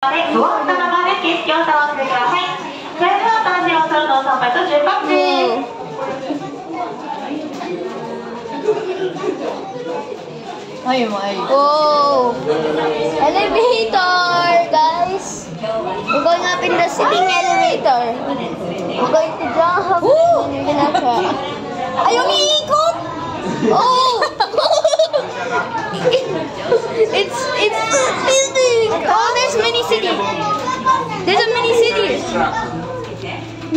座ったままで景色を楽しんでください。それでは楽しいお空のお参拝と順番です。Whoa! Elevator, guys! We're going up in the sitting elevator. We're going to jump. We're gonna try. Ayaw iikot! Oh! it's oh, there's mini city. There's a mini city.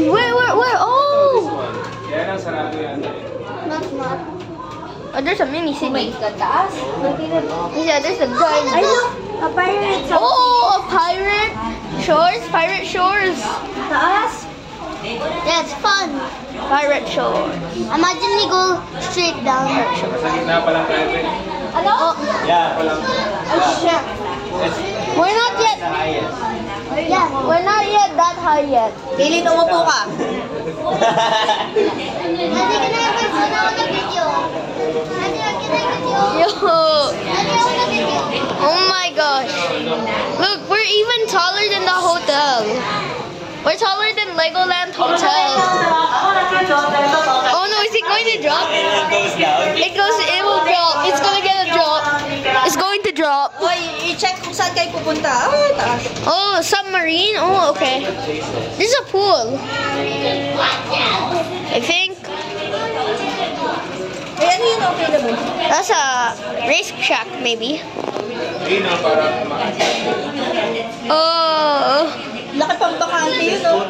Where? Oh! Oh, there's a mini city. Yeah, there's a giant. I know, a pirate. Oh, a pirate shores. Pirate shores. Taas. Yeah, it's fun. Pirate shore. Imagine we go straight down that shore. Hello? Yeah, We're not yet. Yeah, we're not yet that high yet. Kaylin, umupo ka. Yo. Oh my gosh. Look, we're even taller than the hotel. We're taller than Legoland Hotel. Oh no, is it going to drop? It will drop. It's gonna get a drop. It's going to drop. Hoy, i-check kung saan kayo pupunta. Ah, taas. Oh, submarine? Oh, okay. This is a pool. I think. Ay, ano yun? Okay na ba? That's a race track, maybe. Oh. Laki pang bakante yun, no?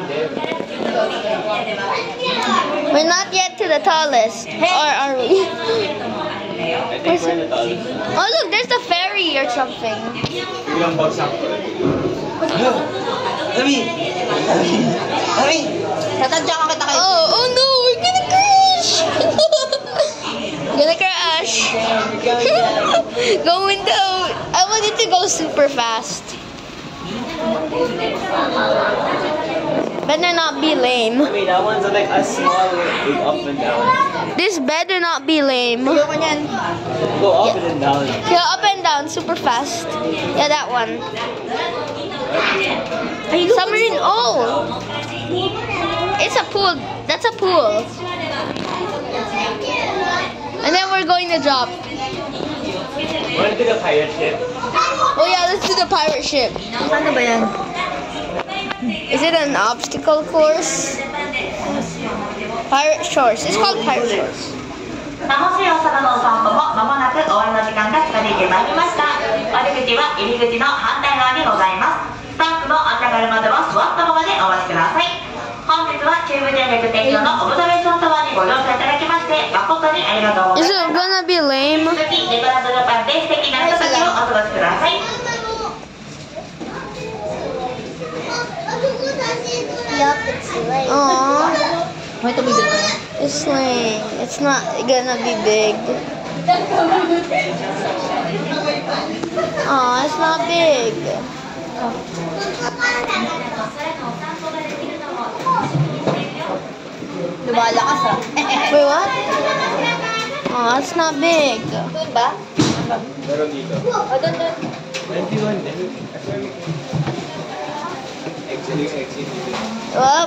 We're not yet to the tallest. Or are we? Oh, look, there's the ferry or something. Tatadya ka kita kayo. Oh no, we're gonna crash! Gonna crash! Going down. I wanted to go super fast. Better not be lame. Wait, that one's like a small up and down. This better not be lame. Ayoko niyan. Go up and down. Yeah, up and down super fast. Yeah, that one. Submarine. Oh! It's a pool. That's a pool. And then we're going to drop. We're to the pirate ship. Oh yeah, let's do the pirate ship. Ano ba yan? Is it an obstacle course? Pirate Shores. It's called Pirate Shores. 楽しいお空のお散歩もまもなく終わりの時間が近づいてまいりました。割り口は入り口の反対側にございます。スタッフのあったかいまでは座ったままでお待ちください。本日は中部電力提供のオブザベーションタワーにご乗車いただきまして誠にありがとうございます。Is it gonna be lame? 引き続きネコランドジャパンで素敵なひとときをお過ごしください。Aww. May tumigil ka na. It's lame. It's not gonna be big. Aw, it's not big. Lumalakas ha. Wait, what? Aw, it's not big. Doon ba? Meron dito. O, doon. 21 din. Actually, exit dito. Well,